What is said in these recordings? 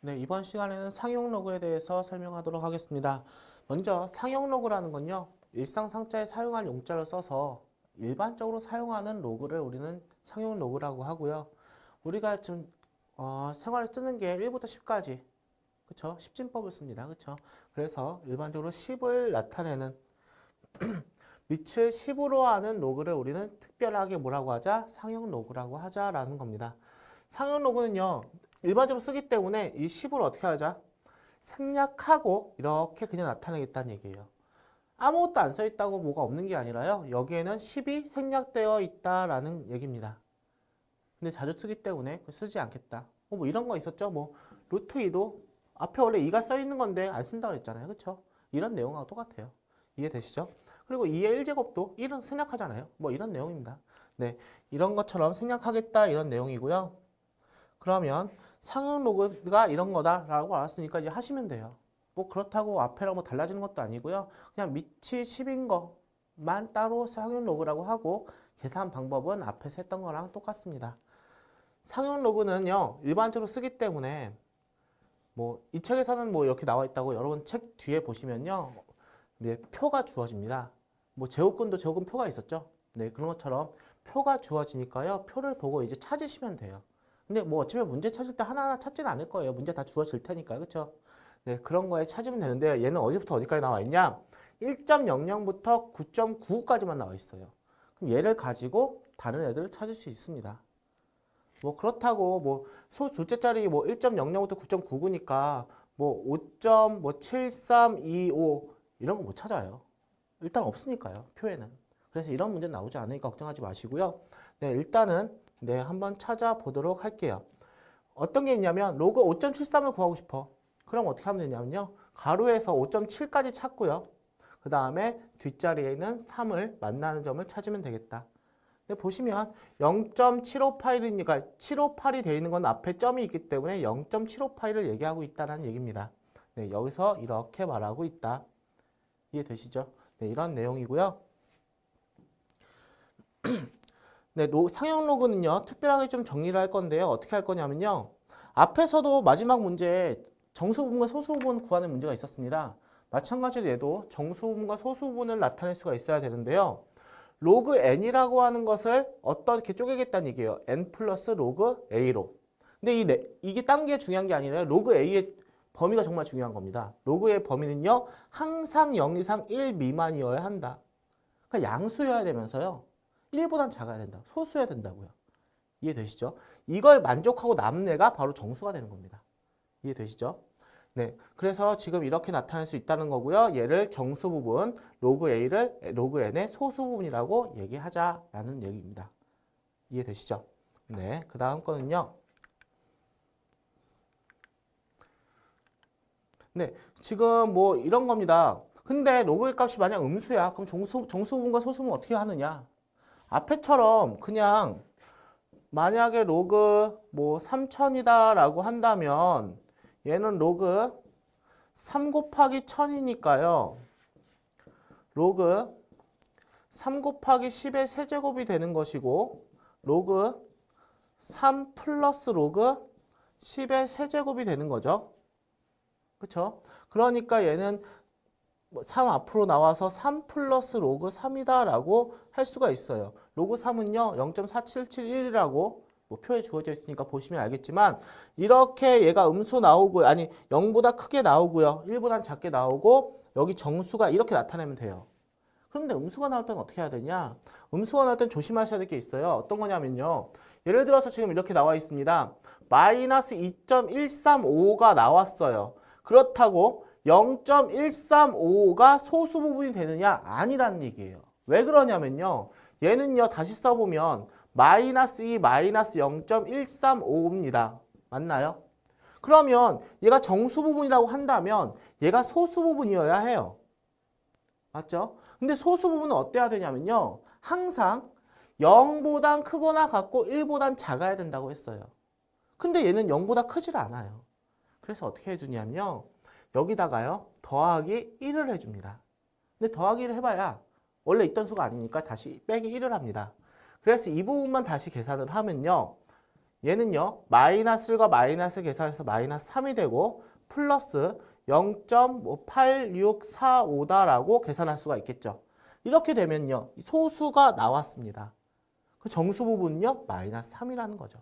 네, 이번 시간에는 상용 로그에 대해서 설명하도록 하겠습니다. 먼저 상용 로그라는 건요, 일상 상자에 사용할 용자를 써서 일반적으로 사용하는 로그를 우리는 상용 로그라고 하고요. 우리가 지금 생활에 쓰는 게 1부터 10까지, 그쵸? 10진법을 씁니다. 그쵸? 그래서 일반적으로 10을 나타내는 밑을 10으로 하는 로그를 우리는 특별하게 뭐라고 하자? 상용 로그라고 하자라는 겁니다. 상용 로그는요, 일반적으로 쓰기 때문에 이 10을 어떻게 하자? 생략하고 이렇게 그냥 나타내겠다는 얘기예요. 아무것도 안 써 있다고 뭐가 없는 게 아니라요. 여기에는 10이 생략되어 있다라는 얘기입니다. 근데 자주 쓰기 때문에 쓰지 않겠다. 뭐 이런 거 있었죠. 뭐 루트 2도 앞에 원래 2가 써 있는 건데 안 쓴다고 했잖아요. 그렇죠? 이런 내용하고 똑같아요. 이해되시죠? 그리고 2의 1제곱도 1은 생략하잖아요. 뭐 이런 내용입니다. 네, 이런 것처럼 생략하겠다 이런 내용이고요. 그러면 상용 로그가 이런 거다라고 알았으니까 이제 하시면 돼요. 뭐 그렇다고 앞에랑 뭐 달라지는 것도 아니고요. 그냥 밑이 10인 것만 따로 상용 로그라고 하고 계산 방법은 앞에서 했던 거랑 똑같습니다. 상용 로그는요, 일반적으로 쓰기 때문에 뭐 이 책에서는 뭐 이렇게 나와 있다고 여러분 책 뒤에 보시면요. 네, 표가 주어집니다. 뭐 제곱근도 제곱근 표가 있었죠. 네, 그런 것처럼 표가 주어지니까요. 표를 보고 이제 찾으시면 돼요. 근데 뭐 어차피 문제 찾을 때 하나하나 찾지는 않을 거예요. 문제 다 주어질 테니까. 그렇죠? 네, 그런 거에 찾으면 되는데 얘는 어디부터 어디까지 나와 있냐? 1.00부터 9.99까지만 나와 있어요. 그럼 얘를 가지고 다른 애들을 찾을 수 있습니다. 뭐 그렇다고 뭐 소 둘째 자리 뭐 1.00부터 9.99니까 뭐 5.7325 이런 거 못 찾아요. 일단 없으니까요. 표에는. 그래서 이런 문제 나오지 않으니까 걱정하지 마시고요. 네, 일단은 네, 한번 찾아보도록 할게요. 어떤 게 있냐면 로그 5.73을 구하고 싶어. 그럼 어떻게 하면 되냐면요. 가로에서 5.7까지 찾고요. 그 다음에 뒷자리에 있는 3을 만나는 점을 찾으면 되겠다. 근데 보시면 0.758이니까 758이 되어 있는 건 앞에 점이 있기 때문에 0.758을 얘기하고 있다는 얘기입니다. 네, 여기서 이렇게 말하고 있다. 이해되시죠? 네, 이런 내용이고요. 네, 상형 로그는요, 특별하게 좀 정리를 할 건데요. 어떻게 할 거냐면요. 앞에서도 마지막 문제에 정수 부분과 소수 부분 구하는 문제가 있었습니다. 마찬가지로 얘도 정수 부분과 소수 부분을 나타낼 수가 있어야 되는데요. 로그 n이라고 하는 것을 어떻게 쪼개겠다는 얘기예요. n 플러스 로그 a로. 근데 이게 딴 게 중요한 게 아니라 로그 a의 범위가 정말 중요한 겁니다. 로그의 범위는요. 항상 0 이상 1 미만이어야 한다. 그러니까 양수여야 되면서요. 1보단 작아야 된다. 소수여야 된다고요. 이해되시죠? 이걸 만족하고 남은 애가 바로 정수가 되는 겁니다. 이해되시죠? 네, 그래서 지금 이렇게 나타낼 수 있다는 거고요. 얘를 정수 부분, 로그 A를 로그 N의 소수 부분이라고 얘기하자라는 얘기입니다. 이해되시죠? 네, 그 다음 거는요. 네, 지금 뭐 이런 겁니다. 근데 로그의 값이 만약 음수야. 그럼 정수 부분과 소수 부분 어떻게 하느냐? 앞에처럼 그냥 만약에 로그 뭐 3000이다 라고 한다면 얘는 로그 3 곱하기 1000이니까요. 로그 3 곱하기 10의 세제곱이 되는 것이고 로그 3 플러스 로그 10의 세제곱이 되는 거죠. 그렇죠? 그러니까 얘는 3 앞으로 나와서 3 플러스 로그 3이다 라고 할 수가 있어요. 로그 3은요 0.4771이라고 뭐 표에 주어져 있으니까 보시면 알겠지만 이렇게 얘가 음수 나오고 아니 0보다 크게 나오고요. 1보다 작게 나오고 여기 정수가 이렇게 나타내면 돼요. 그런데 음수가 나올 때는 어떻게 해야 되냐? 음수가 나올 때는 조심하셔야 될 게 있어요. 어떤 거냐면요. 예를 들어서 지금 이렇게 나와 있습니다. 마이너스 2.135가 나왔어요. 그렇다고 0.135가 소수 부분이 되느냐? 아니라는 얘기예요. 왜 그러냐면요. 얘는요. 다시 써보면 마이너스 2 마이너스 0.135입니다. 맞나요? 그러면 얘가 정수 부분이라고 한다면 얘가 소수 부분이어야 해요. 맞죠? 근데 소수 부분은 어때야 되냐면요. 항상 0보단 크거나 같고 1보단 작아야 된다고 했어요. 근데 얘는 0보다 크질 않아요. 그래서 어떻게 해주냐면요. 여기다가요. 더하기 1을 해줍니다. 근데 더하기 1을 해봐야 원래 있던 수가 아니니까 다시 빼기 1을 합니다. 그래서 이 부분만 다시 계산을 하면요. 얘는요. 마이너스 1과 마이너스 계산해서 마이너스 3이 되고 플러스 0.8645다라고 계산할 수가 있겠죠. 이렇게 되면요. 소수가 나왔습니다. 그 정수 부분은요. 마이너스 3이라는 거죠.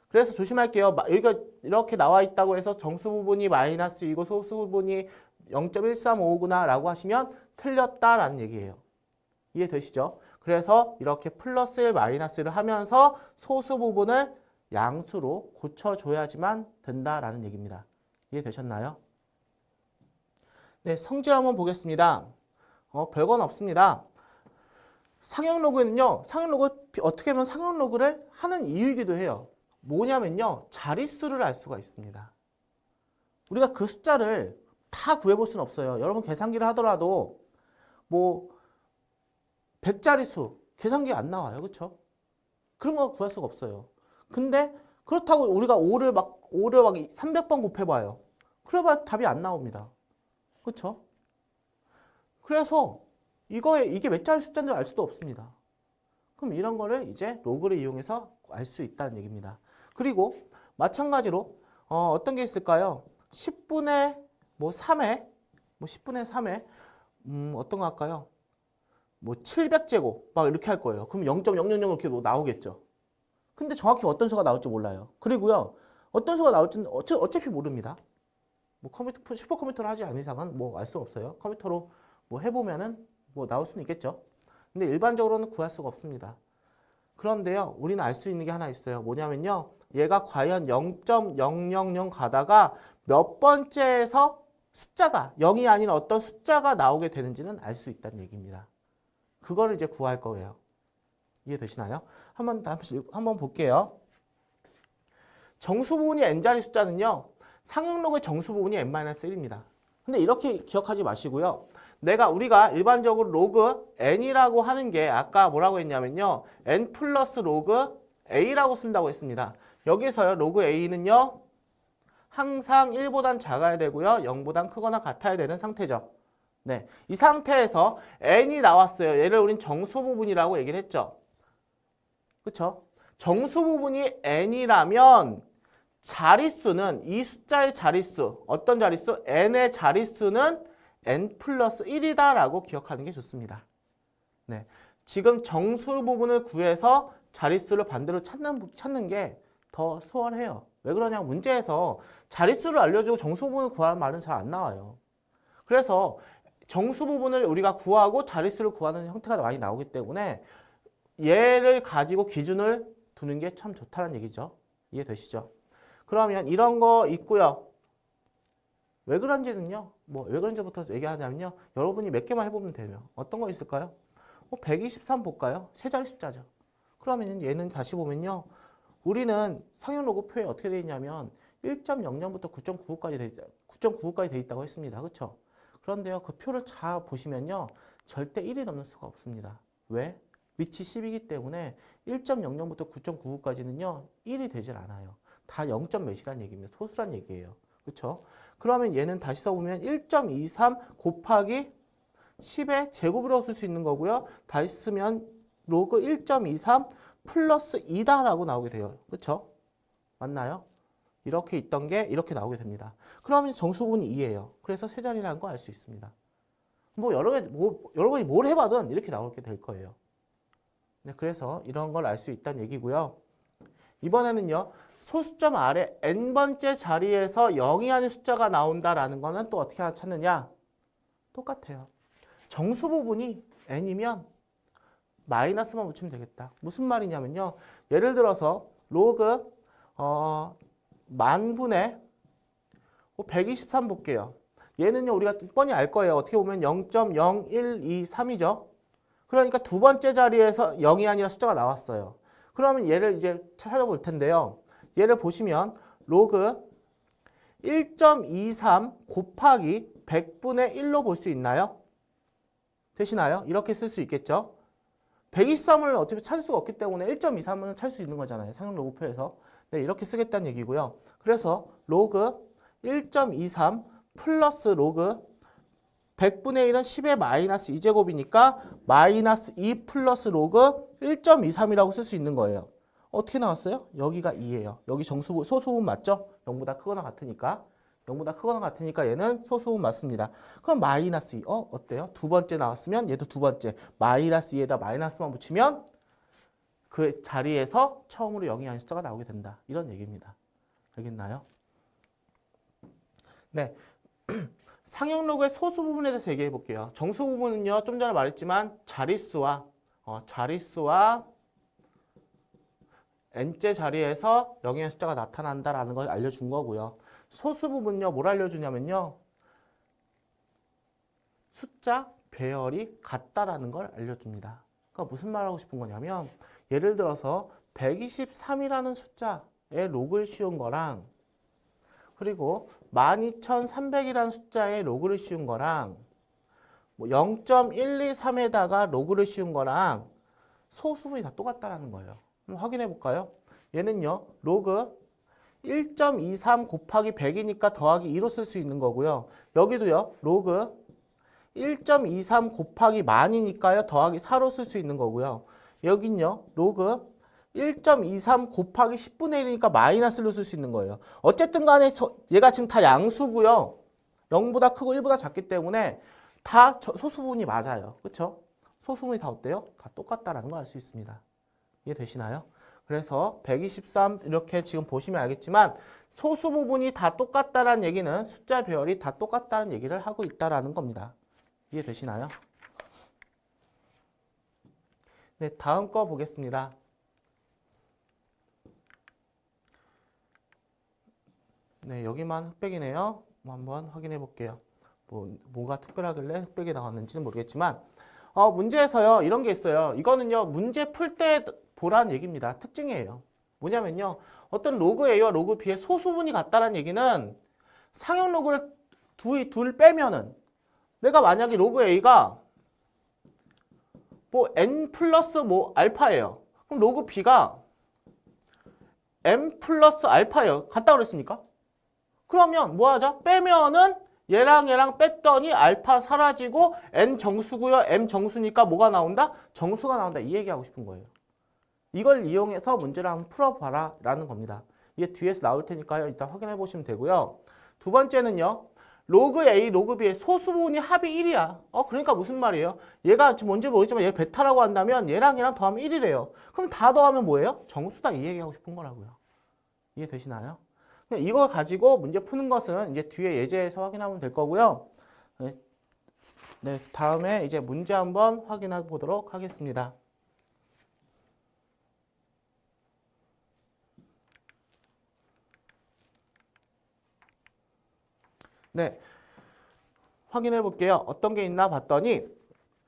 그래서 조심할게요. 여기가 이렇게 나와 있다고 해서 정수 부분이 마이너스 2고 소수 부분이 0.1355구나 라고 하시면 틀렸다라는 얘기예요. 이해되시죠? 그래서 이렇게 플러스 1, 마이너스 1을 하면서 소수 부분을 양수로 고쳐줘야지만 된다라는 얘기입니다. 이해되셨나요? 네, 성질 한번 보겠습니다. 별건 없습니다. 상형 로그에는요, 상형 로그 어떻게 보면 상형 로그를 하는 이유이기도 해요. 뭐냐면요, 자릿수를 알 수가 있습니다. 우리가 그 숫자를 다 구해볼 수는 없어요. 여러분 계산기를 하더라도 뭐 100자릿수 계산기에 안 나와요. 그렇죠? 그런 거 구할 수가 없어요. 근데 그렇다고 우리가 5를 막 300번 곱해봐요. 그래봐야 답이 안 나옵니다. 그렇죠? 그래서 이게 몇 자리 숫자인지 알 수도 없습니다. 그럼 이런 거를 이제 로그를 이용해서 알 수 있다는 얘기입니다. 그리고 마찬가지로 어떤 게 있을까요? 10분의 3에 10분의 3에 어떤 거 할까요? 700제곱 막 이렇게 할 거예요. 그럼 0.000 이렇게 나오겠죠. 근데 정확히 어떤 수가 나올지 몰라요. 그리고요. 어떤 수가 나올지는 어차피 모릅니다. 슈퍼컴퓨터를 하지 않은 이상은 알 수 없어요. 컴퓨터로 해보면은 나올 수는 있겠죠. 근데 일반적으로는 구할 수가 없습니다. 그런데요, 우리는 알 수 있는 게 하나 있어요. 뭐냐면요, 얘가 과연 0.000 가다가 몇 번째에서 숫자가 0이 아닌 어떤 숫자가 나오게 되는지는 알 수 있다는 얘기입니다. 그거를 이제 구할 거예요. 이해되시나요? 한번 볼게요. 정수 부분이 n자리 숫자는요, 상형 로그의 정수 부분이 n-1입니다. 근데 이렇게 기억하지 마시고요. 우리가 일반적으로 로그 n이라고 하는 게 아까 뭐라고 했냐면요. n 플러스 로그 a라고 쓴다고 했습니다. 여기서요. 로그 a는요. 항상 1보단 작아야 되고요. 0보단 크거나 같아야 되는 상태죠. 네, 이 상태에서 n이 나왔어요. 얘를 우린 정수 부분이라고 얘기를 했죠. 그쵸? 정수 부분이 n이라면 자릿수는 이 숫자의 자릿수, 어떤 자릿수? n의 자릿수는 n 플러스 1이다 라고 기억하는 게 좋습니다. 네, 지금 정수 부분을 구해서 자릿수를 반대로 찾는 게 더 수월해요. 왜 그러냐면 문제에서 자릿수를 알려주고 정수 부분을 구하는 말은 잘 안 나와요. 그래서 정수 부분을 우리가 구하고 자릿수를 구하는 형태가 많이 나오기 때문에 얘를 가지고 기준을 두는 게 참 좋다는 얘기죠. 이해되시죠? 그러면 이런 거 있고요. 왜 그런지는요. 왜 그런지부터 얘기하자면요. 여러분이 몇 개만 해보면 돼요. 어떤 거 있을까요? 123 볼까요? 세 자리 숫자죠. 그러면 얘는 다시 보면요. 우리는 상형 로그표에 어떻게 되어 있냐면 1.00부터 9.99까지 되어 있다고 했습니다. 그렇죠? 그런데요. 그 표를 잘 보시면요. 절대 1이 넘는 수가 없습니다. 왜? 밑이 10이기 때문에 1.00부터 9.99까지는요. 1이 되질 않아요. 다 0. 몇이란 얘기입니다. 소수란 얘기예요. 그렇죠? 그러면 얘는 다시 써보면 1.23 곱하기 10의 제곱으로 쓸 수 있는 거고요. 다시 쓰면 로그 1.23 플러스 2다라고 나오게 돼요. 그렇죠? 맞나요? 이렇게 있던 게 이렇게 나오게 됩니다. 그러면 정수분이 2예요. 그래서 세 자리라는 거 알 수 있습니다. 여러분이 뭘 해봐도 이렇게 나오게 될 거예요. 네, 그래서 이런 걸 알 수 있다는 얘기고요. 이번에는요. 소수점 아래 n번째 자리에서 0이 아닌 숫자가 나온다라는 거는 또 어떻게 찾느냐? 똑같아요. 정수 부분이 n이면 마이너스만 붙이면 되겠다. 무슨 말이냐면요. 예를 들어서 로그 만분의 123 볼게요. 얘는요. 우리가 뻔히 알 거예요. 어떻게 보면 0.0123이죠. 그러니까 두 번째 자리에서 0이 아니라 숫자가 나왔어요. 그러면 얘를 이제 찾아볼 텐데요. 얘를 보시면 로그 1.23 곱하기 100분의 1로 볼 수 있나요? 되시나요? 이렇게 쓸 수 있겠죠? 123을 어차피 찾을 수가 없기 때문에 1.23은 찾을 수 있는 거잖아요. 상형 로그표에서. 네, 이렇게 쓰겠다는 얘기고요. 그래서 로그 1.23 플러스 로그 100분의 1은 10의 마이너스 2제곱이니까 마이너스 2 플러스 로그 1.23이라고 쓸 수 있는 거예요. 어떻게 나왔어요? 여기가 2예요. 여기 소수분 맞죠? 0보다 크거나 같으니까. 0보다 크거나 같으니까 얘는 소수분 맞습니다. 그럼 마이너스 2. 어때요? 두 번째 나왔으면 얘도 두 번째. 마이너스 2에다 마이너스만 붙이면 그 자리에서 처음으로 0이 아닌 숫자가 나오게 된다. 이런 얘기입니다. 알겠나요? 네. 상용 로그의 소수 부분에 대해서 얘기해 볼게요. 정수 부분은요, 좀 전에 말했지만 자릿수와 n째 자리에서 0의 숫자가 나타난다라는 걸 알려준 거고요. 소수 부분요, 뭘 알려주냐면요, 숫자 배열이 같다라는 걸 알려줍니다. 그러니까 무슨 말하고 싶은 거냐면, 예를 들어서 123이라는 숫자의 로그를 씌운 거랑, 그리고 12300이라는 숫자의 로그를 씌운 거랑, 0.123에다가 로그를 씌운 거랑 소수분이 다 똑같다라는 거예요. 한번 확인해 볼까요? 얘는요, 로그 1.23 곱하기 100이니까 더하기 2로 쓸 수 있는 거고요. 여기도요, 로그 1.23 곱하기 만이니까요, 더하기 4로 쓸 수 있는 거고요. 여긴요, 로그 1.23 곱하기 10분의 1이니까 마이너스로 쓸 수 있는 거예요. 어쨌든 간에 얘가 지금 다 양수고요. 0보다 크고 1보다 작기 때문에 다 소수분이 맞아요. 그렇죠? 소수분이 다 어때요? 다 똑같다라는 걸 알 수 있습니다. 이해되시나요? 그래서 123 이렇게 지금 보시면 알겠지만 소수 부분이 다 똑같다라는 얘기는 숫자 배열이 다 똑같다는 얘기를 하고 있다라는 겁니다. 이해되시나요? 네, 다음 거 보겠습니다. 네, 여기만 흑백이네요. 한번 확인해 볼게요. 뭐가 특별하길래 흑백이 나왔는지는 모르겠지만 문제에서요, 이런 게 있어요. 이거는요, 문제 풀 때 보라는 얘기입니다. 특징이에요. 뭐냐면요, 어떤 로그 A와 로그 B의 소수분이 같다는 얘기는 상형 로그를 둘 빼면은 내가 만약에 로그 A가 n 플러스 알파예요. 그럼 로그 B가 m 플러스 알파예요. 같다 그랬으니까. 그러면 뭐 하자? 빼면은 얘랑 뺐더니 알파 사라지고 n 정수고요. m 정수니까 뭐가 나온다? 정수가 나온다. 이 얘기하고 싶은 거예요. 이걸 이용해서 문제를 한번 풀어봐라 라는 겁니다. 이게 뒤에서 나올 테니까요. 일단 확인해 보시면 되고요. 두 번째는요. 로그 A, 로그 B의 소수분이 합이 1이야. 그러니까 무슨 말이에요? 얘가 지금 뭔지 모르지만 얘 베타라고 한다면 얘랑 더하면 1이래요. 그럼 다 더하면 뭐예요? 정수다 이 얘기하고 싶은 거라고요. 이해되시나요? 이걸 가지고 문제 푸는 것은 이제 뒤에 예제에서 확인하면 될 거고요. 네, 다음에 이제 문제 한번 확인해 보도록 하겠습니다. 네, 확인해 볼게요. 어떤 게 있나 봤더니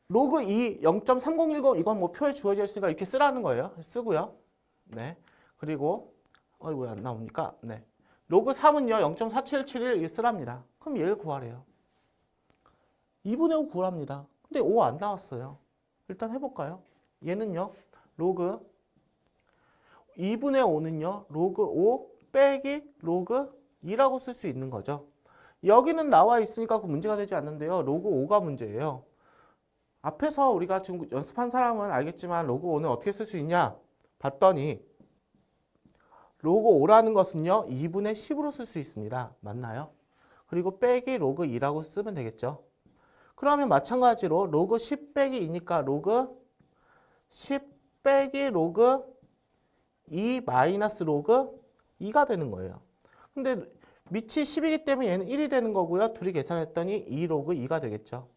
로그 2 0.3010 이건 뭐 표에 주어져 있으니까 이렇게 쓰라는 거예요. 쓰고요. 네, 그리고 왜 안 나옵니까? 네, 로그 3은요 0.4771 이게 쓰랍니다. 그럼 얘를 구하래요. 2분의 5 구합니다. 근데 5 안 나왔어요. 일단 해볼까요? 얘는요 로그 2분의 5는요 로그 5 빼기 로그 2라고 쓸 수 있는 거죠. 여기는 나와 있으니까 그 문제가 되지 않는데요. 로그 5가 문제예요. 앞에서 우리가 지금 연습한 사람은 알겠지만 로그 5는 어떻게 쓸 수 있냐? 봤더니 로그 5라는 것은요. 2분의 10으로 쓸 수 있습니다. 맞나요? 그리고 빼기 로그 2라고 쓰면 되겠죠. 그러면 마찬가지로 로그 10 빼기 2니까 로그 10 빼기 로그 2 마이너스 로그 2가 되는 거예요. 근데 밑이 10이기 때문에 얘는 1이 되는 거고요. 둘이 계산했더니 2 로그 2가 되겠죠.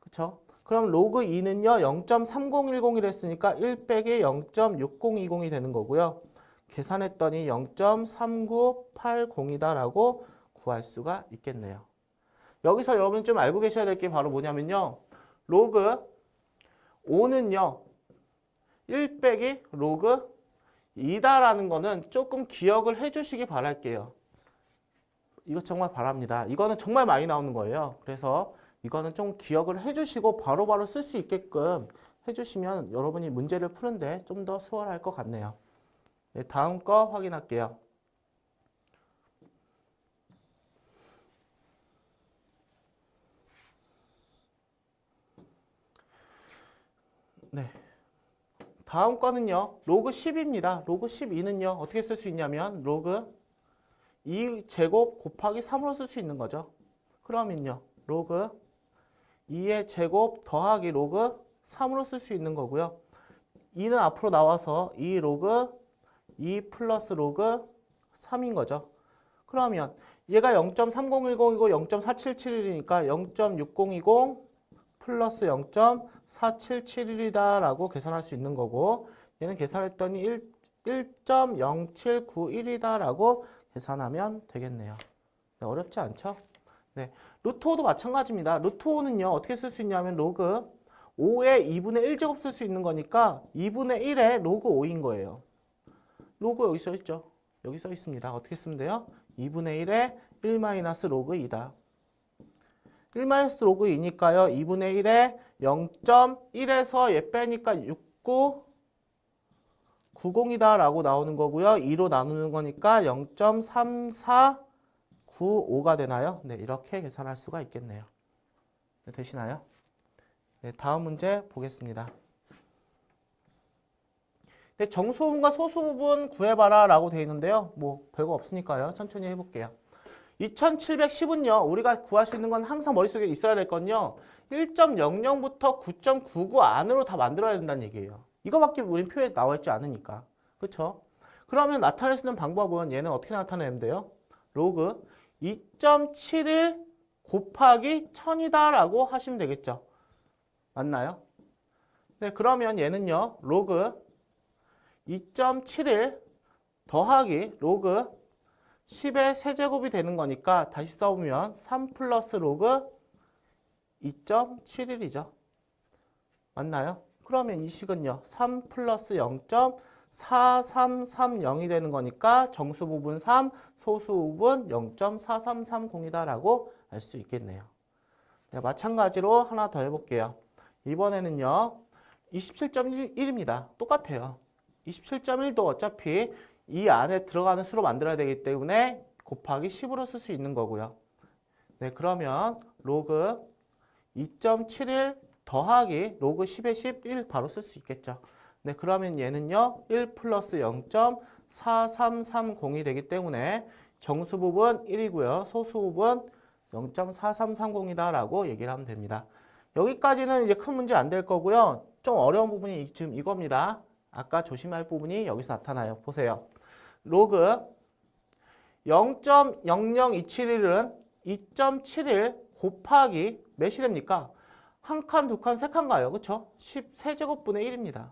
그쵸? 그럼 로그 2는요. 0.3010이라 했으니까 1 빼기 0.6020이 되는 거고요. 계산했더니 0.3980이다 라고 구할 수가 있겠네요. 여기서 여러분 좀 알고 계셔야 될 게 바로 뭐냐면요. 로그 5는요. 1 빼기 로그 2다라는 거는 조금 기억을 해주시기 바랄게요. 이거 정말 바랍니다. 이거는 정말 많이 나오는 거예요. 그래서 이거는 좀 기억을 해주시고 바로바로 쓸 수 있게끔 해주시면 여러분이 문제를 푸는데 좀 더 수월할 것 같네요. 네, 다음 거 확인할게요. 네. 다음 거는요. 로그 10입니다. 로그 12는요. 어떻게 쓸 수 있냐면 로그 2제곱 곱하기 3으로 쓸 수 있는 거죠. 그러면요. 로그 2의 제곱 더하기 로그 3으로 쓸 수 있는 거고요. 2는 앞으로 나와서 2 로그 2 플러스 로그 3인 거죠. 그러면 얘가 0.3010이고 0.4771이니까 0.6020 플러스 0.4771이다라고 계산할 수 있는 거고 얘는 계산했더니 1.0791이다라고 계산하면 되겠네요. 네, 어렵지 않죠? 네, 루트 5도 마찬가지입니다. 루트 5는요 어떻게 쓸 수 있냐면 로그 5의 2분의 1제곱 쓸 수 있는 거니까 2분의 1의 로그 5인 거예요. 로그 여기 써 있죠? 여기 써 있습니다. 어떻게 쓰면 돼요? 2분의 1에 1 마이너스 로그 2다. 1 마이너스 로그 2니까요. 2분의 1에 0.1에서 얘 빼니까 6990이다 라고 나오는 거고요. 2로 나누는 거니까 0.3495가 되나요? 네, 이렇게 계산할 수가 있겠네요. 네, 되시나요? 네, 다음 문제 보겠습니다. 네, 정수부분과 소수부분 구해봐라 라고 되어 있는데요. 뭐 별거 없으니까요. 천천히 해볼게요. 2710은요. 우리가 구할 수 있는 건 항상 머릿속에 있어야 될 건요. 1.00부터 9.99 안으로 다 만들어야 된다는 얘기예요. 이거밖에 우린 표에 나와 있지 않으니까. 그렇죠? 그러면 나타낼 수 있는 방법은 얘는 어떻게 나타내면 돼요? 로그 2.71 곱하기 1000이다 라고 하시면 되겠죠. 맞나요? 네, 그러면 얘는요. 로그 2.71 더하기 로그 10의 세제곱이 되는 거니까 다시 써보면 3 플러스 로그 2.71이죠. 맞나요? 그러면 이 식은요. 3 플러스 0.4330이 되는 거니까 정수 부분 3, 소수 부분 0.4330이다 라고 알 수 있겠네요. 네, 마찬가지로 하나 더 해볼게요. 이번에는요. 27.1입니다. 똑같아요. 27.1도 어차피 이 안에 들어가는 수로 만들어야 되기 때문에 곱하기 10으로 쓸 수 있는 거고요. 네, 그러면 로그 2.71 더하기 로그 10의 11 바로 쓸 수 있겠죠. 네, 그러면 얘는요. 1 플러스 0.4330이 되기 때문에 정수 부분 1이고요. 소수 부분 0.4330이다 라고 얘기를 하면 됩니다. 여기까지는 이제 큰 문제 안 될 거고요. 좀 어려운 부분이 지금 이겁니다. 아까 조심할 부분이 여기서 나타나요. 보세요. 로그 0.00271은 2.71 곱하기 몇이 됩니까? 한 칸, 두 칸, 세 칸 가요. 그렇죠? 13제곱분의 1입니다.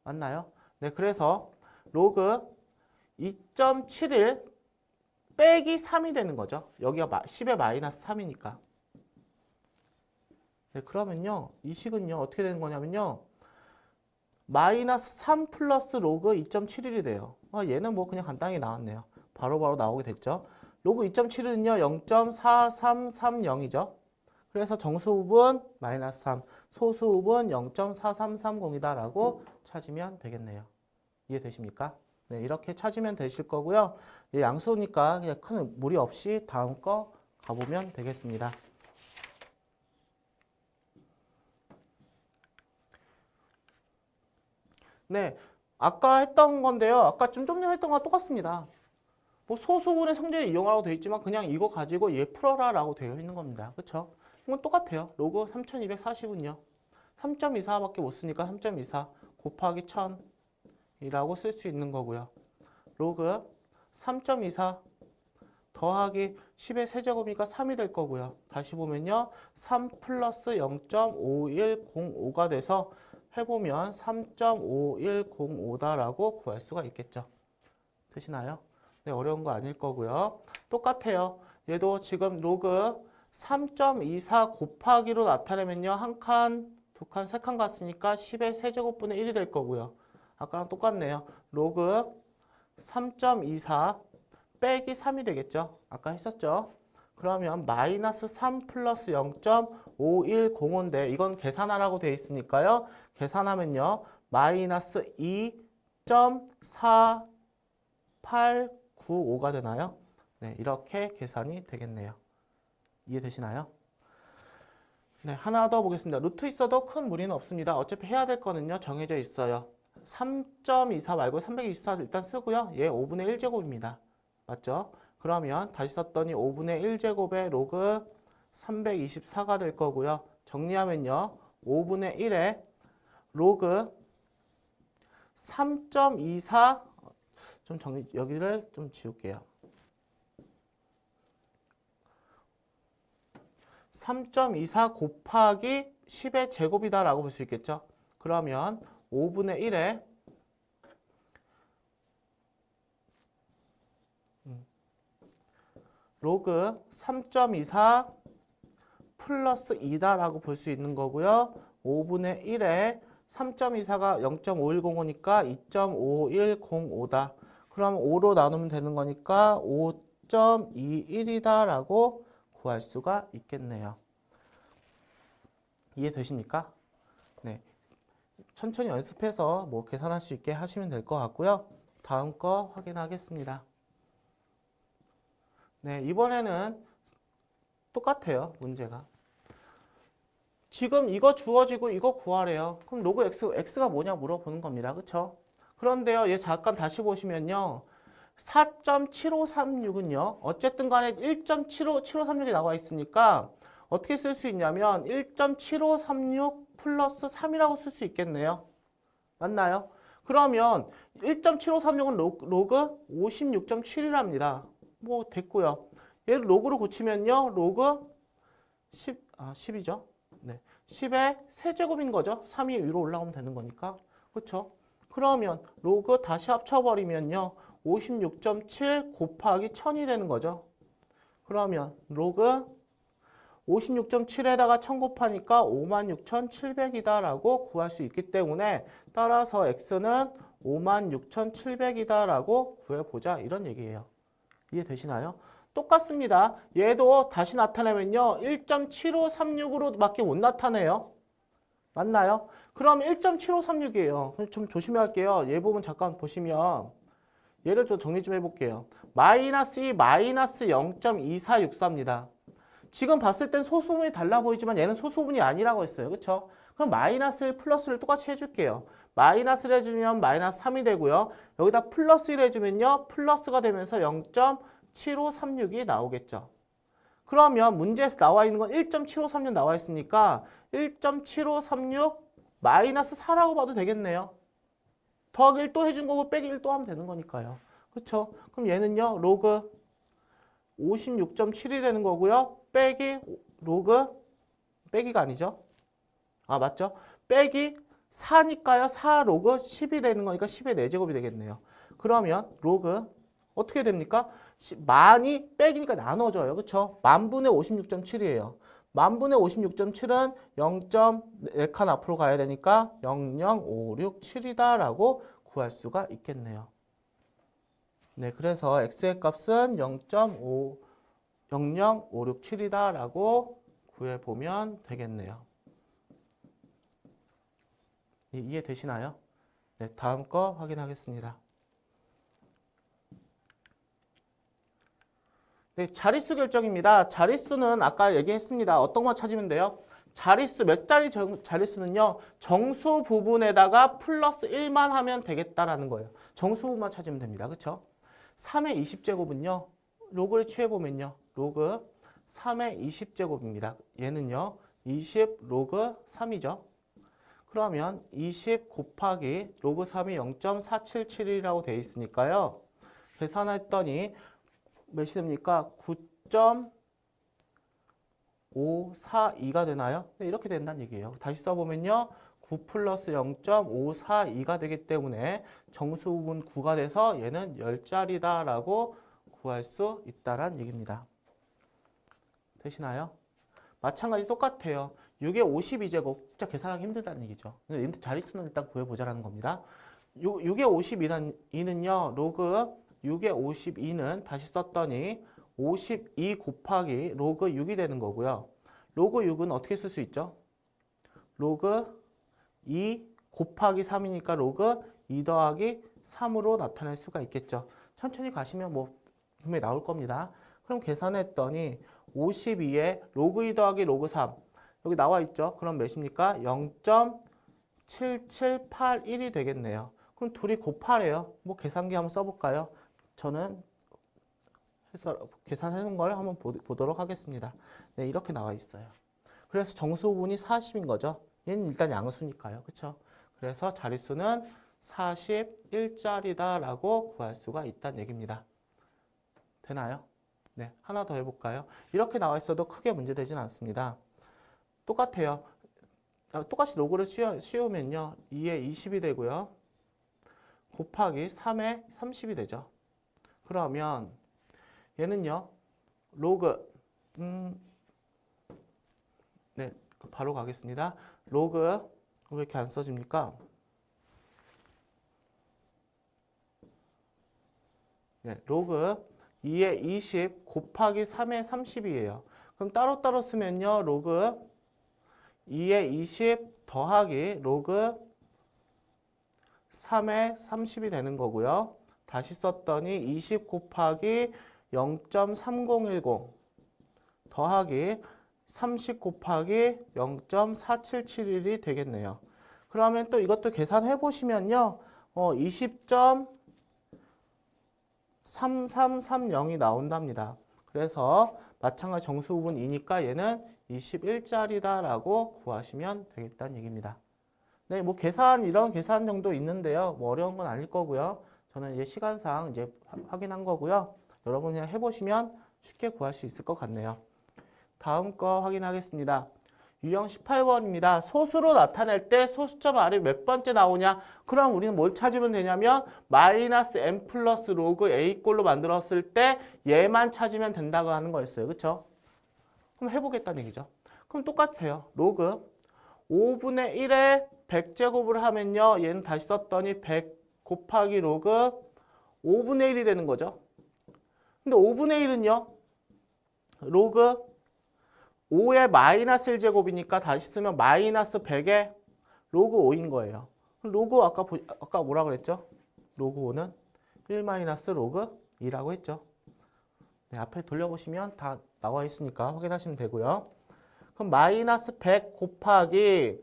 맞나요? 네, 그래서 로그 2.71 빼기 3이 되는 거죠. 여기가 10의 마이너스 3이니까. 네, 그러면요. 이 식은요. 어떻게 되는 거냐면요. 마이너스 3 플러스 로그 2.71이 돼요. 얘는 뭐 그냥 간단히 나왔네요. 바로바로 나오게 됐죠. 로그 2.71은요. 0.4330이죠. 그래서 정수 부분 마이너스 3, 소수 부분 0.4330이다 라고 찾으면 되겠네요. 이해되십니까? 네, 이렇게 찾으면 되실 거고요. 양수니까 그냥 큰 무리 없이 다음 거 가보면 되겠습니다. 네, 아까 했던 건데요. 아까 좀 전에 했던 거랑 똑같습니다. 뭐 소수분의 성질을 이용하라고 되어 있지만 그냥 이거 가지고 얘 풀어라 라고 되어 있는 겁니다. 그쵸? 이건 똑같아요. 로그 3240은요. 3.24밖에 못 쓰니까 3.24 곱하기 1000이라고 쓸 수 있는 거고요. 로그 3.24 더하기 10의 세제곱이니까 3이 될 거고요. 다시 보면요. 3 플러스 0.5105가 돼서 해보면 3.5105다라고 구할 수가 있겠죠. 되시나요? 네, 어려운 거 아닐 거고요. 똑같아요. 얘도 지금 로그 3.24 곱하기로 나타내면요. 한 칸, 두 칸, 세 칸 갔으니까 10의 세제곱분의 1이 될 거고요. 아까랑 똑같네요. 로그 3.24 빼기 3이 되겠죠. 아까 했었죠. 그러면 마이너스 3 플러스 0.5105인데 이건 계산하라고 되어 있으니까요. 계산하면요. 마이너스 2.4895가 되나요? 네, 이렇게 계산이 되겠네요. 이해되시나요? 네, 하나 더 보겠습니다. 루트 있어도 큰 무리는 없습니다. 어차피 해야 될 거는요, 정해져 있어요. 3.24 말고 324 일단 쓰고요. 얘 5분의 1제곱입니다. 맞죠? 그러면 다시 썼더니 5분의 1제곱의 로그 324가 될 거고요. 정리하면요. 5분의 1에 로그 3.24 여기를 좀 지울게요. 3.24 곱하기 10의 제곱이다라고 볼 수 있겠죠. 그러면 5분의 1에 로그 3.24 플러스 2다라고 볼 수 있는 거고요. 5분의 1에 3.24가 0.5105니까 2.5105다. 그럼 5로 나누면 되는 거니까 5.21이다라고 구할 수가 있겠네요. 이해되십니까? 네. 천천히 연습해서 뭐 계산할 수 있게 하시면 될 것 같고요. 다음 거 확인하겠습니다. 네, 이번에는 똑같아요, 문제가. 지금 이거 주어지고 이거 구하래요. 그럼 로그 x가 뭐냐 물어보는 겁니다. 그쵸? 그런데요, 얘 잠깐 다시 보시면요. 4.7536은요. 어쨌든 간에 1.7536이 나와 있으니까 어떻게 쓸 수 있냐면 1.7536 플러스 3이라고 쓸 수 있겠네요. 맞나요? 그러면 1.7536은 로그 56.7이랍니다. 뭐 됐고요. 얘를 로그로 고치면요. 로그 10이죠. 네. 10의 세제곱인 거죠. 3이 위로 올라오면 되는 거니까. 그렇죠? 그러면 로그 다시 합쳐버리면요. 56.7 곱하기 1000이 되는 거죠. 그러면 로그 56.7에다가 1000 곱하니까 56,700이다라고 구할 수 있기 때문에 따라서 x는 56,700이다라고 구해보자 이런 얘기예요. 이해되시나요? 똑같습니다. 얘도 다시 나타내면요. 1.7536으로 밖에 못 나타내요. 맞나요? 그럼 1.7536이에요. 좀 조심해야 할게요. 얘 부분 잠깐 보시면 얘를 좀 정리 좀 해볼게요. 마이너스 2, 마이너스 0.2464입니다. 지금 봤을 땐 소수분이 달라 보이지만 얘는 소수분이 아니라고 했어요. 그쵸? 그럼 마이너스 1, 플러스를 똑같이 해줄게요. 마이너스를 해주면 마이너스 3이 되고요. 여기다 플러스 1 해주면요. 플러스가 되면서 0.7536이 나오겠죠. 그러면 문제에서 나와 있는 건 1.7536 나와 있으니까 1.7536 마이너스 4라고 봐도 되겠네요. 더하기 1 또 해준 거고 빼기 1 또 하면 되는 거니까요. 그렇죠? 그럼 얘는요. 로그 56.7이 되는 거고요. 빼기 로그 빼기가 아니죠. 아 맞죠? 빼기 4니까요. 4 로그 10이 되는 거니까 10의 4제곱이 되겠네요. 그러면 로그 어떻게 됩니까? 만이 빼기니까 나눠져요. 그렇죠? 만분의 56.7이에요. 만분의 56.7은 0.4칸 앞으로 가야 되니까 00567이다라고 구할 수가 있겠네요. 네, 그래서 x의 값은 0.50567이다라고 구해보면 되겠네요. 네, 이해되시나요? 네, 다음 거 확인하겠습니다. 네, 자릿수 결정입니다. 자릿수는 아까 얘기했습니다. 어떤 거 찾으면 돼요? 자릿수, 몇 자리 자릿수는요. 정수 부분에다가 플러스 1만 하면 되겠다라는 거예요. 정수 부분만 찾으면 됩니다. 그렇죠? 3의 20제곱은요. 로그를 취해보면요. 로그 3의 20제곱입니다. 얘는요. 20 로그 3이죠. 그러면 20 곱하기 로그 3이 0.477이라고 되어 있으니까요. 계산했더니 몇이 됩니까? 9.542가 되나요? 네, 이렇게 된다는 얘기예요. 다시 써보면요. 9 플러스 0.542가 되기 때문에 정수 부분 9가 돼서 얘는 10자리다라고 구할 수 있다는 얘기입니다. 되시나요? 마찬가지 똑같아요. 6의 52제곱 진짜 계산하기 힘들다는 얘기죠. 근데 자릿수는 일단 구해보자라는 겁니다. 6의 52는요. 로그 6의 52는 다시 썼더니 52 곱하기 로그 6이 되는 거고요. 로그 6은 어떻게 쓸 수 있죠? 로그 2 곱하기 3이니까 로그 2 더하기 3으로 나타낼 수가 있겠죠. 천천히 가시면 뭐 분명히 나올 겁니다. 그럼 계산했더니 52에 로그 2 더하기 로그 3 여기 나와 있죠. 그럼 몇입니까? 0.7781이 되겠네요. 그럼 둘이 곱하래요. 뭐 계산기 한번 써볼까요? 저는 해서 계산해 놓은 걸 한번 보도록 하겠습니다. 네, 이렇게 나와 있어요. 그래서 정수분이 40인 거죠. 얘는 일단 양수니까요. 그렇죠? 그래서 자릿수는 41짜리다라고 구할 수가 있다는 얘기입니다. 되나요? 네, 하나 더 해볼까요? 이렇게 나와 있어도 크게 문제되진 않습니다. 똑같아요. 똑같이 로그를 씌우면요. 2에 20이 되고요. 곱하기 3에 30이 되죠. 그러면 얘는요. 로그 네, 바로 가겠습니다. 로그 왜 이렇게 안 써집니까? 네, 로그 2에 20 곱하기 3에 30이에요. 그럼 따로따로 쓰면요. 로그 2에 20 더하기 로그 3에 30이 되는 거고요. 다시 썼더니 20 곱하기 0.3010 더하기 30 곱하기 0.4771이 되겠네요. 그러면 또 이것도 계산해 보시면요. 20.3330이 나온답니다. 그래서 마찬가지 정수분 2니까 얘는 21짜리다라고 구하시면 되겠다는 얘기입니다. 네, 뭐 이런 계산 정도 있는데요. 뭐 어려운 건 아닐 거고요. 저는 이제 시간상 이제 확인한 거고요. 여러분 그냥 해보시면 쉽게 구할 수 있을 것 같네요. 다음 거 확인하겠습니다. 유형 18번입니다. 소수로 나타낼 때 소수점 R이 몇 번째 나오냐? 그럼 우리는 뭘 찾으면 되냐면 마이너스 n 플러스 로그 a 꼴로 만들었을 때 얘만 찾으면 된다고 하는 거였어요. 그렇죠? 그럼 해보겠다는 얘기죠. 그럼 똑같아요. 로그 5분의 1에 100제곱을 하면요. 얘는 다시 썼더니 100 곱하기 로그 5분의 1이 되는 거죠. 근데 5분의 1은요. 로그 5의 마이너스 1제곱이니까 다시 쓰면 마이너스 100의 로그 5인 거예요. 로그 아까 뭐라 그랬죠? 로그 5는 1 마이너스 로그 2라고 했죠. 네, 앞에 돌려보시면 다 나와 있으니까 확인하시면 되고요. 그럼 마이너스 100 곱하기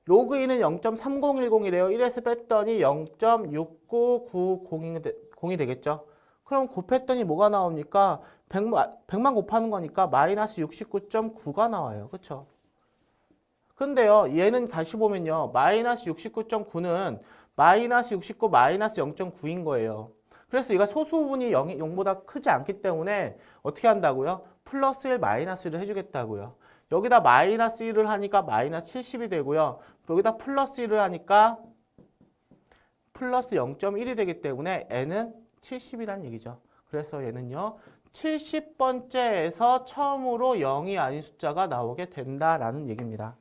로그 2는 0.3010이래요. 1에서 뺐더니 0.6990이 되겠죠. 그럼 곱했더니 뭐가 나옵니까? 100만 곱하는 거니까 마이너스 69.9가 나와요. 그렇죠? 근데요. 얘는 다시 보면요. 마이너스 69.9는 마이너스 69 마이너스 0.9인 거예요. 그래서 얘가 소수분이 0보다 크지 않기 때문에 어떻게 한다고요? 플러스 1 마이너스 1을 해주겠다고요. 여기다 마이너스 1을 하니까 마이너스 70이 되고요. 여기다 플러스 1을 하니까 플러스 0.1이 되기 때문에 n은 70이라는 얘기죠. 그래서 얘는요. 70번째에서 처음으로 0이 아닌 숫자가 나오게 된다라는 얘기입니다.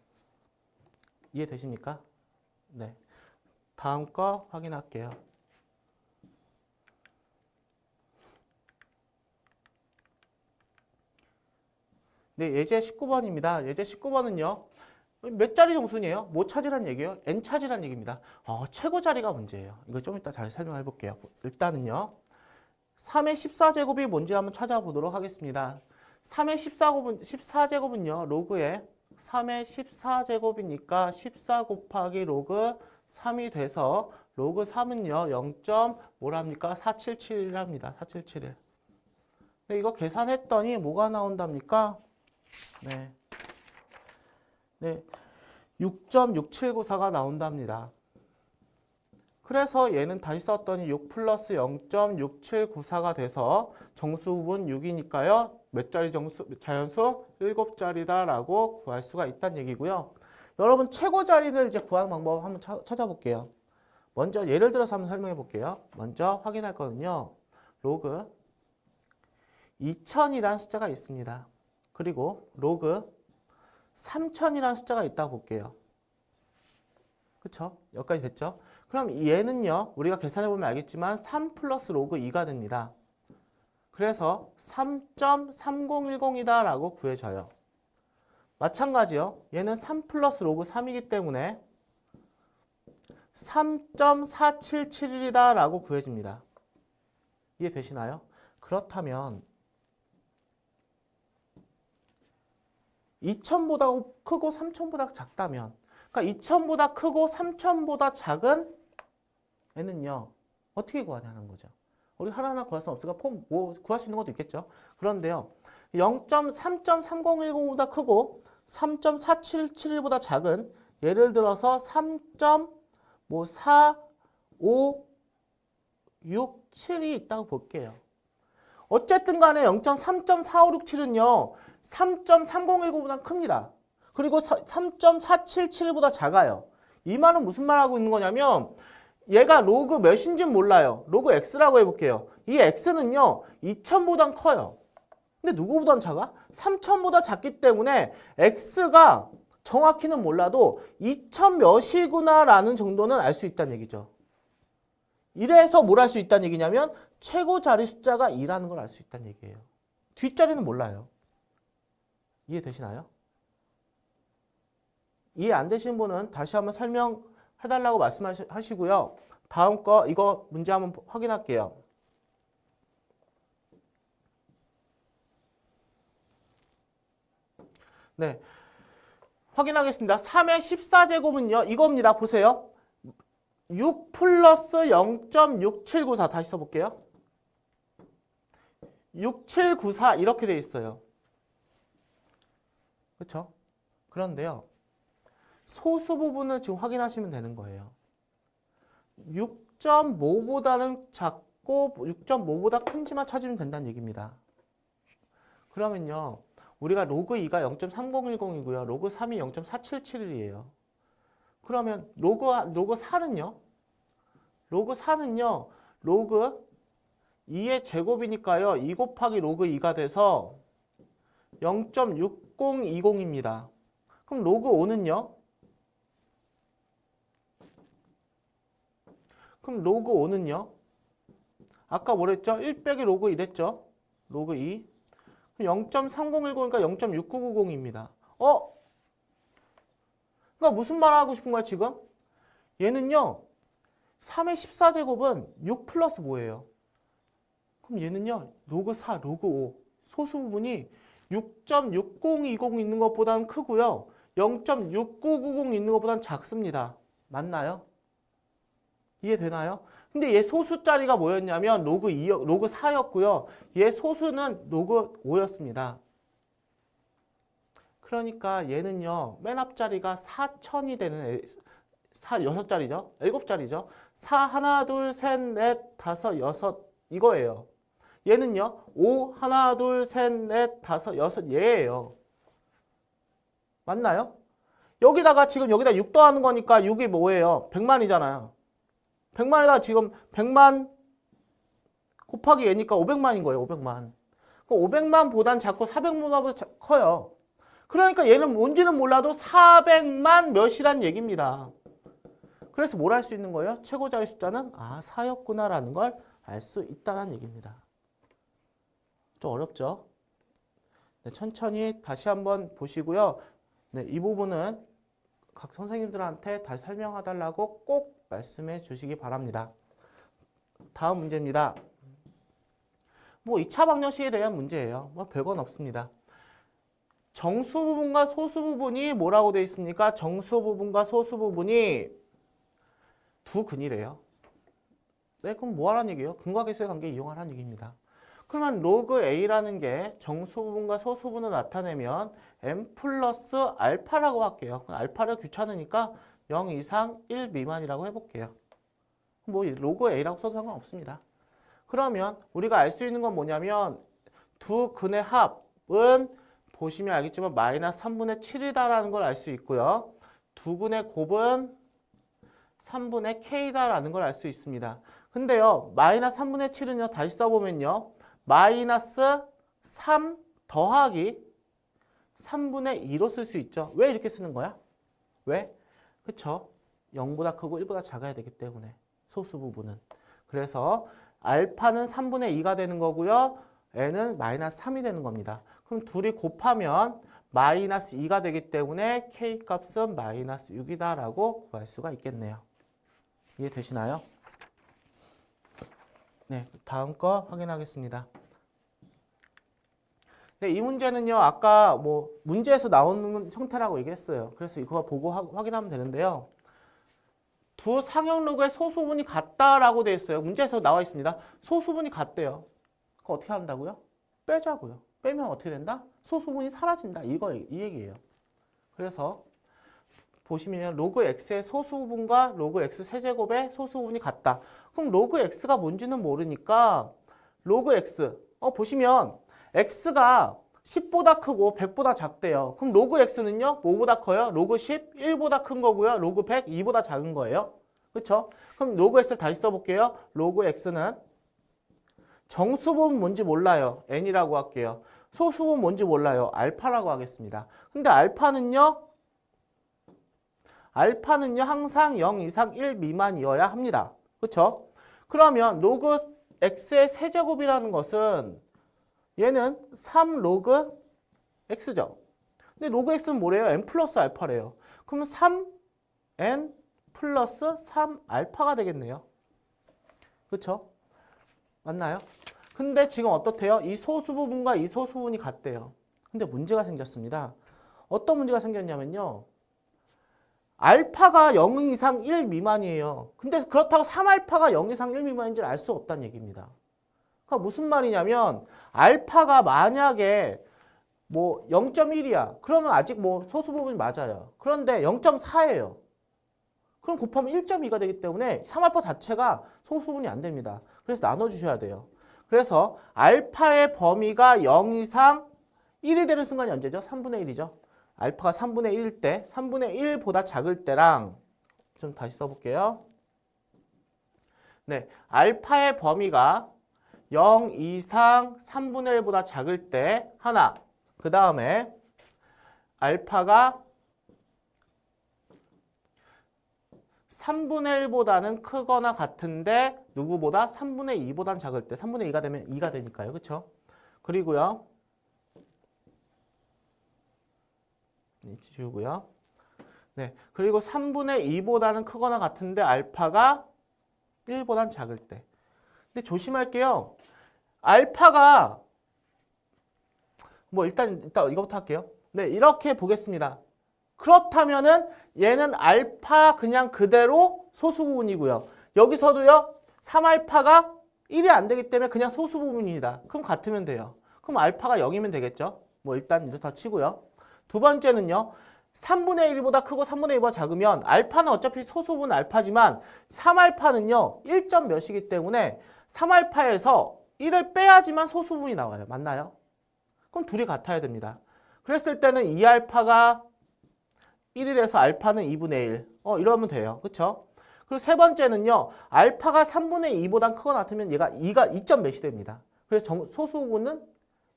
이해되십니까? 네. 다음 거 확인할게요. 네, 예제 19번입니다. 예제 19번은요. 몇 자리 정수니에요? 뭐 찾으란 얘기예요? n 찾으란 얘기입니다. 최고 자리가 문제예요. 이거 좀 이따 다시 설명해 볼게요. 일단은요. 3의 14제곱이 뭔지 한번 찾아보도록 하겠습니다. 3의 14제곱은요. 로그에 3의 14제곱이니까 14 곱하기 로그 3이 돼서 로그 3은요. 0.477이랍니다. 477. 네, 이거 계산했더니 뭐가 나온답니까? 네, 6.6794가 나온답니다. 그래서 얘는 다시 썼더니 6 플러스 0.6794가 돼서 정수분 6이니까요. 몇 자리 자연수? 7자리다라고 구할 수가 있다는 얘기고요. 여러분 최고 자리를 이제 구하는 방법 한번 찾아볼게요. 먼저 예를 들어서 한번 설명해 볼게요. 먼저 확인할 거는요. 로그 2000이라는 숫자가 있습니다. 그리고 로그 3000이라는 숫자가 있다고 볼게요. 그쵸? 여기까지 됐죠? 그럼 얘는요. 우리가 계산해보면 알겠지만 3 플러스 로그 2가 됩니다. 그래서 3.3010이다 라고 구해져요. 마찬가지요. 얘는 3 플러스 로그 3이기 때문에 3.4771이다 라고 구해집니다. 이해되시나요? 그렇다면 2000보다 크고 3000보다 작다면, 그러니까 2000보다 크고 3000보다 작은 애는요, 어떻게 구하냐는 거죠. 우리 하나하나 구할 수 없으니까 뭐 구할 수 있는 것도 있겠죠. 그런데요, 0.3.3010보다 크고 3.4771보다 작은, 예를 들어서 3.4567이 있다고 볼게요. 어쨌든 간에 0.3.4567은요, 3.3019보다 큽니다. 그리고 3.4771보다 작아요. 이 말은 무슨 말하고 있는 거냐면 얘가 로그 몇인지는 몰라요. 로그 x라고 해볼게요. 이 x는요, 2000보단 커요. 근데 누구보단 작아? 3000보다 작기 때문에 x가 정확히는 몰라도 2000 몇이구나 라는 정도는 알 수 있다는 얘기죠. 이래서 뭘 할 수 있다는 얘기냐면 최고 자리 숫자가 2라는 걸 알 수 있다는 얘기예요. 뒷자리는 몰라요. 이해되시나요? 이해 안 되시는 분은 다시 한번 설명해달라고 말씀하시고요. 다음 거 이거 문제 한번 확인할게요. 네, 확인하겠습니다. 3의 14제곱은요. 이겁니다. 보세요. 6 플러스 0.6794 다시 써볼게요. 6794 이렇게 돼 있어요. 그렇죠? 그런데요. 소수 부분을 지금 확인하시면 되는 거예요. 6.5보다는 작고 6.5보다 큰지만 찾으면 된다는 얘기입니다. 그러면요. 우리가 로그 2가 0.3010이고요. 로그 3이 0.4771이에요. 그러면 로그 4는요? 로그 4는요. 로그 2의 제곱이니까요. 2 곱하기 로그 2가 돼서 0.6020입니다. 그럼 로그 5는요? 그럼 로그 5는요? 아까 뭐랬죠? 1 빼기 로그 1했죠? 로그 2. 0.3010이니까 0.6990입니다. 그러니까 무슨 말 하고 싶은 거야 지금? 얘는요. 3의 14제곱은 6 플러스 뭐예요? 그럼 얘는요. 로그 4, 로그 5. 소수 부분이 6.6020 있는 것보다는 크고요. 0.6990 있는 것보다는 작습니다. 맞나요? 이해되나요? 근데 얘 소수 자리가 뭐였냐면 로그 4였고요. 얘 소수는 로그 5였습니다. 그러니까 얘는요. 맨 앞자리가 4000이 되는 6자리죠. 7자리죠. 4, 하나, 둘, 셋, 넷, 다섯, 여섯 이거예요. 얘는요. 5, 하나, 둘, 셋, 넷, 다섯, 여섯 얘예요. 맞나요? 여기다가 지금 여기다 6 더하는 거니까 6이 뭐예요? 100만이잖아요. 100만에다 지금 100만 곱하기 얘니까 500만인 거예요. 500만. 그 500만보단 작고 400만보다 커요. 그러니까 얘는 뭔지는 몰라도 400만 몇이란 얘기입니다. 그래서 뭘 할 수 있는 거예요? 최고 자리 숫자는 4였구나라는 걸 알 수 있다는 얘기입니다. 좀 어렵죠? 네, 천천히 다시 한번 보시고요. 네, 이 부분은 각 선생님들한테 다시 설명해달라고 꼭 말씀해 주시기 바랍니다. 다음 문제입니다. 뭐 2차 방정식에 대한 문제예요. 뭐 별건 없습니다. 정수 부분과 소수 부분이 뭐라고 되어 있습니까? 정수 부분과 소수 부분이 두 근이래요. 네, 그럼 뭐 하라는 얘기예요? 근과 계수의 관계 이용하라는 얘기입니다. 그러면 로그 A라는 게 정수 부분과 소수 부분을 나타내면 M 플러스 알파라고 할게요. 알파를 귀찮으니까 0 이상 1 미만이라고 해볼게요. 뭐 로그 A라고 써도 상관없습니다. 그러면 우리가 알 수 있는 건 뭐냐면 두 근의 합은 보시면 알겠지만 마이너스 3분의 7이다라는 걸 알 수 있고요. 두 근의 곱은 3분의 K다라는 걸 알 수 있습니다. 근데요, 마이너스 3분의 7은요, 다시 써보면요, 마이너스 3 더하기 3분의 2로 쓸 수 있죠. 왜 이렇게 쓰는 거야? 왜? 그쵸? 0보다 크고 1보다 작아야 되기 때문에 소수 부분은. 그래서 알파는 3분의 2가 되는 거고요. n은 마이너스 3이 되는 겁니다. 그럼 둘이 곱하면 마이너스 2가 되기 때문에 k 값은 마이너스 6이다라고 구할 수가 있겠네요. 이해되시나요? 네, 다음 거 확인하겠습니다. 네, 이 문제는요, 아까 뭐 문제에서 나오는 형태라고 얘기했어요. 그래서 이거 보고 확인하면 되는데요. 두 상형 로그의 소수분이 같다라고 되어 있어요. 문제에서 나와 있습니다. 소수분이 같대요. 그거 어떻게 한다고요? 빼자고요. 빼면 어떻게 된다? 소수분이 사라진다. 이 얘기예요. 그래서 보시면 로그 x의 소수분과 로그 x 세제곱의 소수분이 같다. 그럼 로그 x가 뭔지는 모르니까 로그 x 보시면 x가 10보다 크고 100보다 작대요. 그럼 로그 x는요? 뭐보다 커요? 로그 10, 1보다 큰 거고요. 로그 100, 2보다 작은 거예요. 그렇죠? 그럼 로그 x를 다시 써볼게요. 로그 x는 정수분 뭔지 몰라요. n이라고 할게요. 소수분 뭔지 몰라요. 알파라고 하겠습니다. 근데 알파는요 항상 0 이상 1 미만이어야 합니다. 그렇죠? 그러면 로그 x의 세제곱이라는 것은 얘는 3 로그 x죠. 근데 로그 x는 뭐래요? n 플러스 알파래요. 그러면 3n 플러스 3 알파가 되겠네요. 그렇죠? 맞나요? 근데 지금 어떻대요? 이 소수 부분과 이 소수 부분이 같대요. 근데 문제가 생겼습니다. 어떤 문제가 생겼냐면요. 알파가 0 이상 1 미만이에요. 근데 그렇다고 3알파가 0 이상 1 미만인지를 알 수 없다는 얘기입니다. 그러니까 무슨 말이냐면 알파가 만약에 뭐 0.1이야. 그러면 아직 뭐 소수 부분이 맞아요. 그런데 0.4예요. 그럼 곱하면 1.2가 되기 때문에 3알파 자체가 소수 부분이 안 됩니다. 그래서 나눠주셔야 돼요. 그래서 알파의 범위가 0 이상 1이 되는 순간이 언제죠? 3분의 1이죠. 알파가 3분의 1일 때, 3분의 1보다 작을 때랑 좀 다시 써볼게요. 네, 알파의 범위가 0 이상 3분의 1보다 작을 때 하나, 그 다음에 알파가 3분의 1보다는 크거나 같은데 누구보다 3분의 2보다는 작을 때 3분의 2가 되면 2가 되니까요. 그렇죠? 그리고요. 지우고요. 네, 그리고 3분의 2보다는 크거나 같은데 알파가 1보다는 작을 때. 근데 조심할게요. 알파가 뭐 일단 이거부터 할게요. 네, 이렇게 보겠습니다. 그렇다면은 얘는 알파 그냥 그대로 소수 부분이고요. 여기서도요. 3알파가 1이 안 되기 때문에 그냥 소수 부분입니다. 그럼 같으면 돼요. 그럼 알파가 0이면 되겠죠. 뭐 일단 이렇다 치고요. 두 번째는요. 3분의 1보다 크고 3분의 1보다 작으면 알파는 어차피 소수 부분 알파지만 3알파는요. 1점 몇이기 때문에 3알파에서 1을 빼야지만 소수 부분이 나와요. 맞나요? 그럼 둘이 같아야 됩니다. 그랬을 때는 2알파가 1이 돼서 알파는 2분의 1. 이러면 돼요. 그쵸? 그리고 세 번째는요. 알파가 3분의 2보다 크거나 같으면 얘가 2점 몇이 됩니다. 그래서 소수 부분은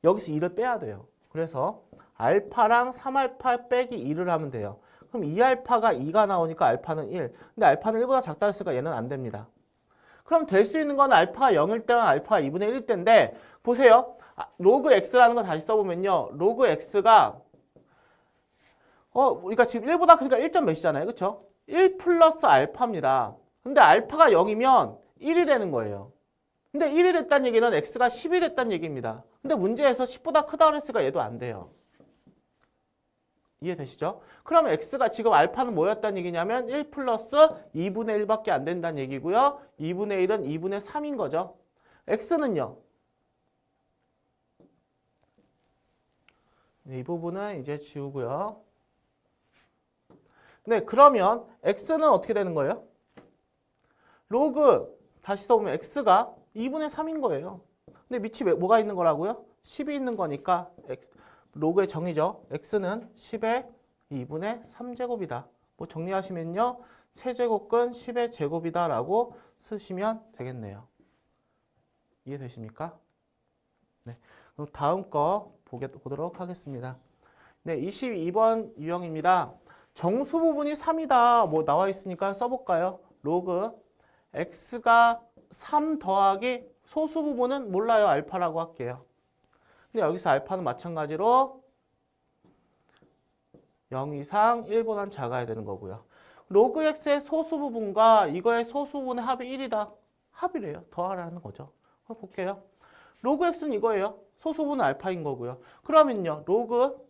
여기서 2를 빼야 돼요. 그래서 알파랑 3알파 빼기 2를 하면 돼요. 그럼 2알파가 2가 나오니까 알파는 1. 근데 알파는 1보다 작다 했으니까 얘는 안 됩니다. 그럼 될 수 있는 건 알파가 0일 때와 알파가 2분의 1일 때인데 보세요. 로그 x라는 거 다시 써보면요. 로그 x가 우리가 지금 1보다 크니까 1점 몇이잖아요. 그쵸? 1 플러스 알파입니다. 근데 알파가 0이면 1이 되는 거예요. 근데 1이 됐다는 얘기는 x가 10이 됐다는 얘기입니다. 근데 문제에서 10보다 크다고 그랬으니까 얘도 안 돼요. 이해되시죠? 그러면 x가 지금 알파는 뭐였다는 얘기냐면 1 플러스 2분의 1밖에 안 된다는 얘기고요. 2분의 1은 2분의 3인 거죠. x는요. 이 부분은 이제 지우고요. 네, 그러면 x는 어떻게 되는 거예요? 로그 다시 써보면 x가 2분의 3인 거예요. 근데 밑이 뭐가 있는 거라고요? 10이 있는 거니까 로그의 정의죠. x는 10의 2분의 3제곱이다. 뭐 정리하시면요. 세제곱근 10의 제곱이다 라고 쓰시면 되겠네요. 이해되십니까? 네, 그럼 다음 거 보도록 하겠습니다. 네, 22번 유형입니다. 정수 부분이 3이다. 뭐 나와 있으니까 써볼까요? 로그 x가 3 더하기 소수 부분은 몰라요. 알파라고 할게요. 근데 여기서 알파는 마찬가지로 0 이상 1보다는 작아야 되는 거고요. 로그 x의 소수 부분과 이거의 소수 부분의 합이 1이다. 합이래요. 더하라는 거죠. 한번 볼게요. 로그 x는 이거예요. 소수분은 알파인 거고요. 그러면요. 로그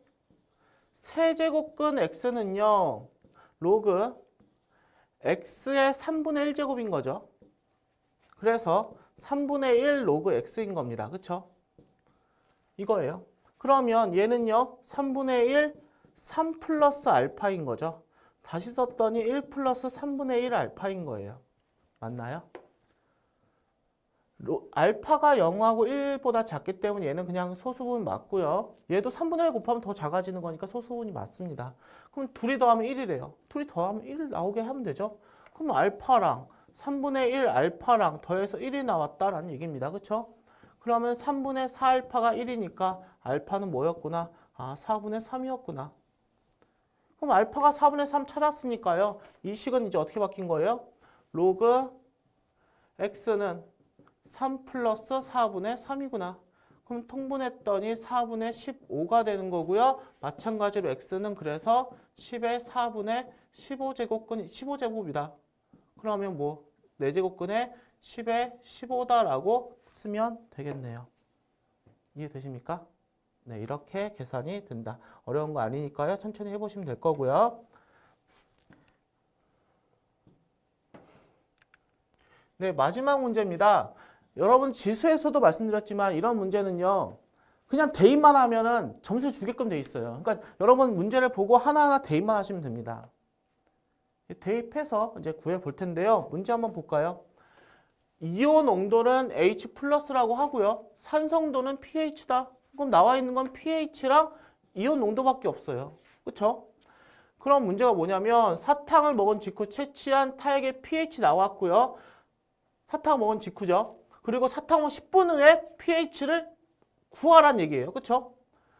세제곱근 x는요. 로그 x의 3분의 1제곱인 거죠. 그래서 3분의 1 로그 x인 겁니다. 그쵸? 이거예요. 그러면 얘는요. 3분의 1, 3 플러스 알파인 거죠. 다시 썼더니 1 플러스 3분의 1 알파인 거예요. 맞나요? 알파가 0하고 1보다 작기 때문에 얘는 그냥 소수분 맞고요. 얘도 3분의 1 곱하면 더 작아지는 거니까 소수분이 맞습니다. 그럼 둘이 더하면 1이래요. 둘이 더하면 1 나오게 하면 되죠. 그럼 알파랑 3분의 1 알파랑 더해서 1이 나왔다라는 얘기입니다. 그쵸? 그러면 3분의 4 알파가 1이니까 알파는 뭐였구나? 아, 4분의 3이었구나. 그럼 알파가 4분의 3 찾았으니까요. 이 식은 이제 어떻게 바뀐 거예요? 로그 x는 3 플러스 4분의 3이구나. 그럼 통분했더니 4분의 15가 되는 거고요. 마찬가지로 x는 그래서 10의 4분의 15제곱이다. 그러면 뭐 4제곱근에 10의 15다라고 쓰면 되겠네요. 이해되십니까? 네, 이렇게 계산이 된다. 어려운 거 아니니까요. 천천히 해보시면 될 거고요. 네, 마지막 문제입니다. 여러분 지수에서도 말씀드렸지만 이런 문제는요. 그냥 대입만 하면은 점수 주게끔 돼 있어요. 그러니까 여러분 문제를 보고 하나하나 대입만 하시면 됩니다. 대입해서 이제 구해 볼 텐데요. 문제 한번 볼까요? 이온 농도는 H 플러스라고 하고요. 산성도는 pH다. 그럼 나와 있는 건 pH랑 이온 농도밖에 없어요. 그렇죠? 그럼 문제가 뭐냐면 사탕을 먹은 직후 채취한 타액의 pH 나왔고요. 사탕을 먹은 직후죠. 그리고 사탕 후 10분 후에 pH를 구하란 얘기예요. 그렇죠?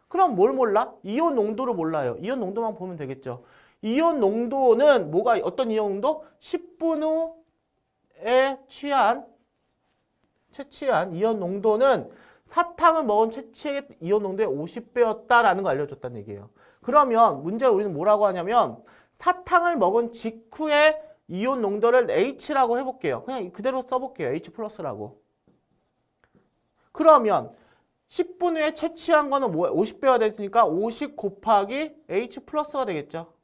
그럼 뭘 몰라? 이온 농도를 몰라요. 이온 농도만 보면 되겠죠. 이온 농도는 뭐가 어떤 이온 농도? 10분 후에 채취한 이온 농도는 사탕을 먹은 채취의 이온 농도의 50배였다라는 걸 알려줬다는 얘기예요. 그러면 문제를 우리는 뭐라고 하냐면 사탕을 먹은 직후에 이온 농도를 H라고 해볼게요. 그냥 그대로 써볼게요. H 플러스라고. 그러면 10분 후에 채취한 거는 뭐야? 50배가 됐으니까 50 곱하기 H 플러스가 되겠죠.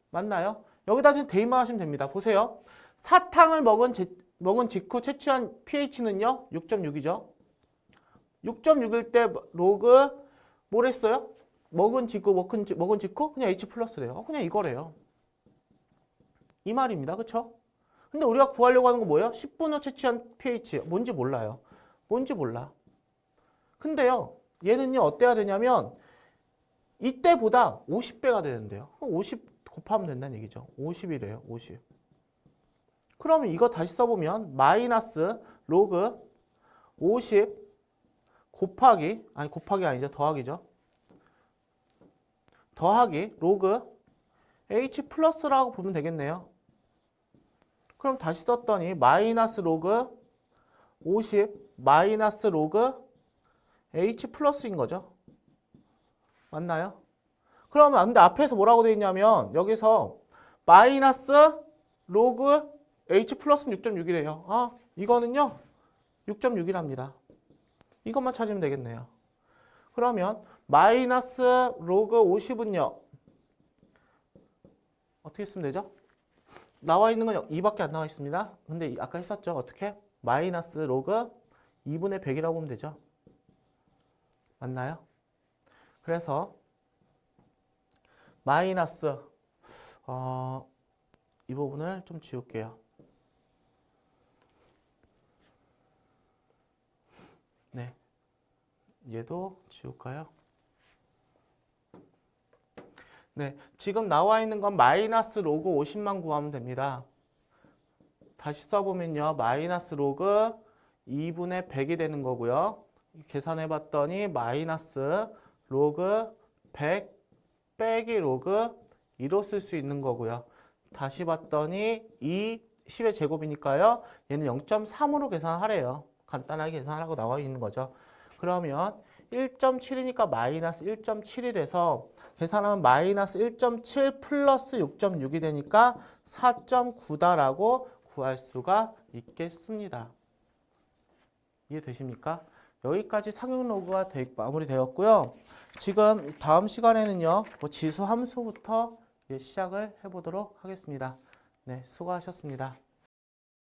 맞나요? 여기다 지금 대입만 하시면 됩니다. 보세요. 사탕을 먹은 직후 채취한 pH는요. 6.6이죠. 6.6일 때 로그 뭘 했어요? 먹은 직후 그냥 H 플러스래요. 그냥 이거래요. 이 말입니다. 그쵸? 근데 우리가 구하려고 하는 거 뭐예요? 10분 후 채취한 pH. 뭔지 몰라요. 뭔지 몰라. 근데요. 얘는요. 어때야 되냐면 이때보다 50배가 되는데요. 50 곱하면 된다는 얘기죠. 50이래요. 50. 그러면 이거 다시 써보면 마이너스 로그 50 곱하기 아니죠. 더하기죠. 더하기 로그 H 플러스라고 보면 되겠네요. 그럼 다시 썼더니 마이너스 로그 50 마이너스 로그 H 플러스인 거죠. 맞나요? 그러면 근데 앞에서 뭐라고 되어 있냐면 여기서 마이너스 로그 H 플러스는 6.6이래요. 아, 이거는요. 6.6이랍니다. 이것만 찾으면 되겠네요. 그러면 마이너스 로그 50은요. 어떻게 쓰면 되죠? 나와 있는 건 2밖에 안 나와 있습니다. 근데 아까 했었죠. 어떻게? 마이너스 로그 2분의 100이라고 보면 되죠. 맞나요? 그래서 마이너스 이 부분을 좀 지울게요. 네, 얘도 지울까요? 네, 지금 나와 있는 건 마이너스 로그 50만 구하면 됩니다. 다시 써보면요. 마이너스 로그 2분의 100이 되는 거고요. 계산해 봤더니 마이너스 로그 100 빼기 로그 2로 쓸 수 있는 거고요. 다시 봤더니 10의 제곱이니까요. 얘는 0.3으로 계산하래요. 간단하게 계산하라고 나와 있는 거죠. 그러면 1.7이니까 마이너스 1.7이 돼서 계산하면 마이너스 1.7 플러스 6.6이 되니까 4.9다라고 구할 수가 있겠습니다. 이해되십니까? 여기까지 상용 로그가 마무리되었고요. 지금 다음 시간에는요, 지수 함수부터 시작을 해보도록 하겠습니다. 네, 수고하셨습니다.